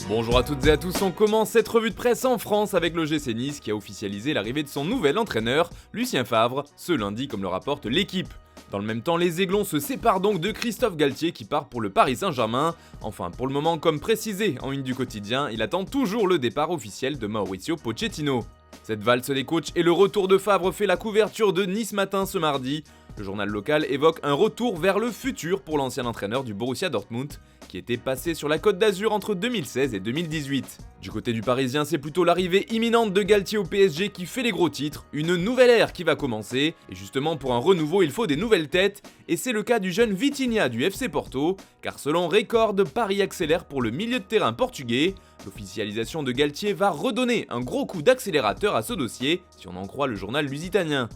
Bonjour à toutes et à tous, on commence cette revue de presse en France avec le GC Nice qui a officialisé l'arrivée de son nouvel entraîneur, Lucien Favre, ce lundi comme le rapporte l'équipe. Dans le même temps, les Aiglons se séparent donc de Christophe Galtier qui part pour le Paris Saint-Germain. Enfin, pour le moment, comme précisé en une du quotidien, il attend toujours le départ officiel de Mauricio Pochettino. Cette valse des coachs et le retour de Favre fait la couverture de Nice Matin ce mardi. Le journal local évoque un retour vers le futur pour l'ancien entraîneur du Borussia Dortmund, qui était passé sur la Côte d'Azur entre 2016 et 2018. Du côté du Parisien, c'est plutôt l'arrivée imminente de Galtier au PSG qui fait les gros titres, une nouvelle ère qui va commencer, et justement pour un renouveau il faut des nouvelles têtes, et c'est le cas du jeune Vitinha du FC Porto, car selon Record, Paris accélère pour le milieu de terrain portugais. L'officialisation de Galtier va redonner un gros coup d'accélérateur à ce dossier, si on en croit le journal lusitanien.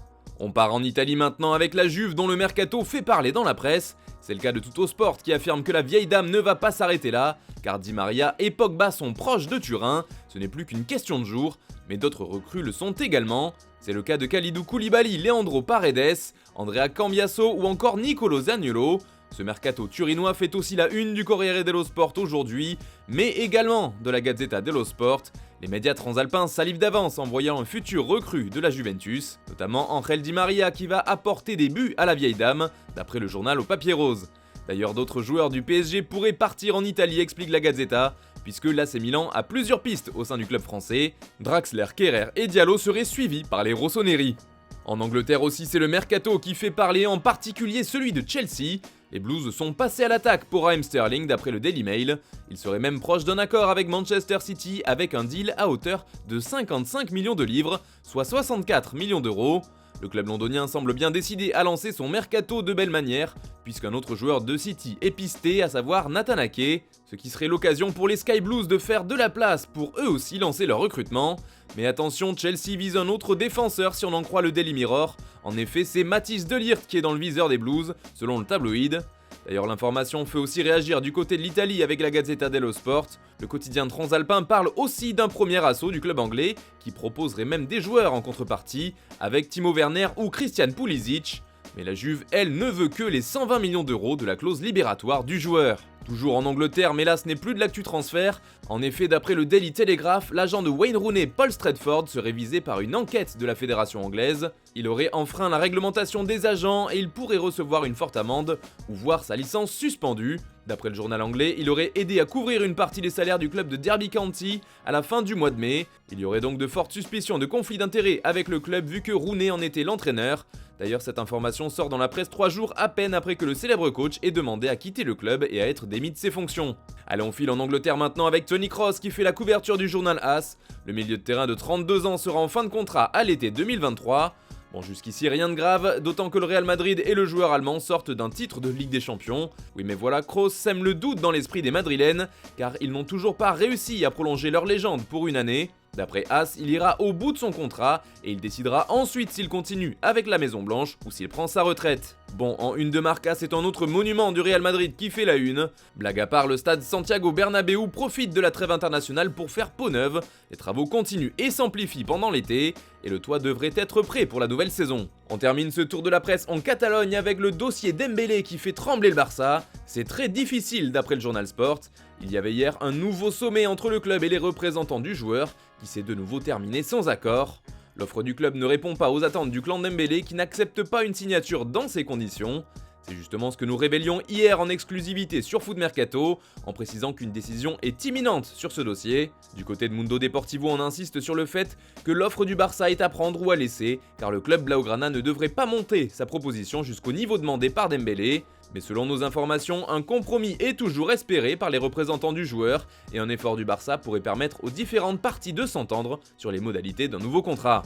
On part en Italie maintenant avec la Juve dont le mercato fait parler dans la presse. C'est le cas de Tuttosport qui affirme que la vieille dame ne va pas s'arrêter là, car Di Maria et Pogba sont proches de Turin, ce n'est plus qu'une question de jours, mais d'autres recrues le sont également. C'est le cas de Kalidou Koulibaly, Leandro Paredes, Andrea Cambiaso ou encore Nicolo Zaniolo. Ce mercato turinois fait aussi la une du Corriere dello Sport aujourd'hui, mais également de la Gazzetta dello Sport. Les médias transalpins salivent d'avance en voyant un futur recrue de la Juventus, notamment Angel Di Maria qui va apporter des buts à la vieille dame, d'après le journal au papier rose. D'ailleurs, d'autres joueurs du PSG pourraient partir en Italie, explique la Gazzetta, puisque l'AC Milan a plusieurs pistes au sein du club français. Draxler, Kerrer et Diallo seraient suivis par les Rossoneri. En Angleterre aussi, c'est le mercato qui fait parler, en particulier celui de Chelsea. Les Blues sont passés à l'attaque pour Raheem Sterling d'après le Daily Mail. Ils seraient même proches d'un accord avec Manchester City avec un deal à hauteur de 55 millions de livres, soit 64 millions d'euros. Le club londonien semble bien décidé à lancer son mercato de belle manière, puisqu'un autre joueur de City est pisté, à savoir Nathan Ake, ce qui serait l'occasion pour les Sky Blues de faire de la place pour eux aussi lancer leur recrutement. Mais attention, Chelsea vise un autre défenseur si on en croit le Daily Mirror. En effet, c'est Mathis De Ligt qui est dans le viseur des Blues, selon le tabloïd. D'ailleurs, l'information fait aussi réagir du côté de l'Italie avec la Gazzetta dello Sport. Le quotidien transalpin parle aussi d'un premier assaut du club anglais, qui proposerait même des joueurs en contrepartie, avec Timo Werner ou Christian Pulisic. Mais la Juve, elle, ne veut que les 120 millions d'euros de la clause libératoire du joueur. Toujours en Angleterre, mais là ce n'est plus de l'actu transfert. En effet, d'après le Daily Telegraph, l'agent de Wayne Rooney, Paul Stratford, serait visé par une enquête de la fédération anglaise. Il aurait enfreint la réglementation des agents et il pourrait recevoir une forte amende ou voir sa licence suspendue. D'après le journal anglais, il aurait aidé à couvrir une partie des salaires du club de Derby County à la fin du mois de mai. Il y aurait donc de fortes suspicions de conflit d'intérêts avec le club vu que Rooney en était l'entraîneur. D'ailleurs, cette information sort dans la presse 3 jours à peine après que le célèbre coach ait demandé à quitter le club et à être démis de ses fonctions. Allez, on file en Angleterre maintenant avec Tony Cross qui fait la couverture du journal AS. Le milieu de terrain de 32 ans sera en fin de contrat à l'été 2023. Bon, jusqu'ici rien de grave, d'autant que le Real Madrid et le joueur allemand sortent d'un titre de Ligue des Champions. Oui mais voilà, Kroos sème le doute dans l'esprit des Madrilènes, car ils n'ont toujours pas réussi à prolonger leur légende pour une année. D'après As, il ira au bout de son contrat et il décidera ensuite s'il continue avec la Maison Blanche ou s'il prend sa retraite. Bon, en une de Marca, c'est un autre monument du Real Madrid qui fait la une. Blague à part, le stade Santiago Bernabéu profite de la trêve internationale pour faire peau neuve. Les travaux continuent et s'amplifient pendant l'été et le toit devrait être prêt pour la nouvelle saison. On termine ce tour de la presse en Catalogne avec le dossier Dembélé qui fait trembler le Barça. C'est très difficile d'après le journal Sport. Il y avait hier un nouveau sommet entre le club et les représentants du joueur qui s'est de nouveau terminé sans accord. L'offre du club ne répond pas aux attentes du clan Dembélé qui n'accepte pas une signature dans ces conditions. C'est justement ce que nous révélions hier en exclusivité sur Foot Mercato, en précisant qu'une décision est imminente sur ce dossier. Du côté de Mundo Deportivo, on insiste sur le fait que l'offre du Barça est à prendre ou à laisser, car le club Blaugrana ne devrait pas monter sa proposition jusqu'au niveau demandé par Dembélé. Mais selon nos informations, un compromis est toujours espéré par les représentants du joueur, et un effort du Barça pourrait permettre aux différentes parties de s'entendre sur les modalités d'un nouveau contrat.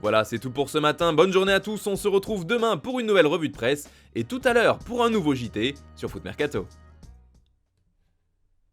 Voilà, c'est tout pour ce matin, bonne journée à tous, on se retrouve demain pour une nouvelle revue de presse, et tout à l'heure pour un nouveau JT sur Foot Mercato.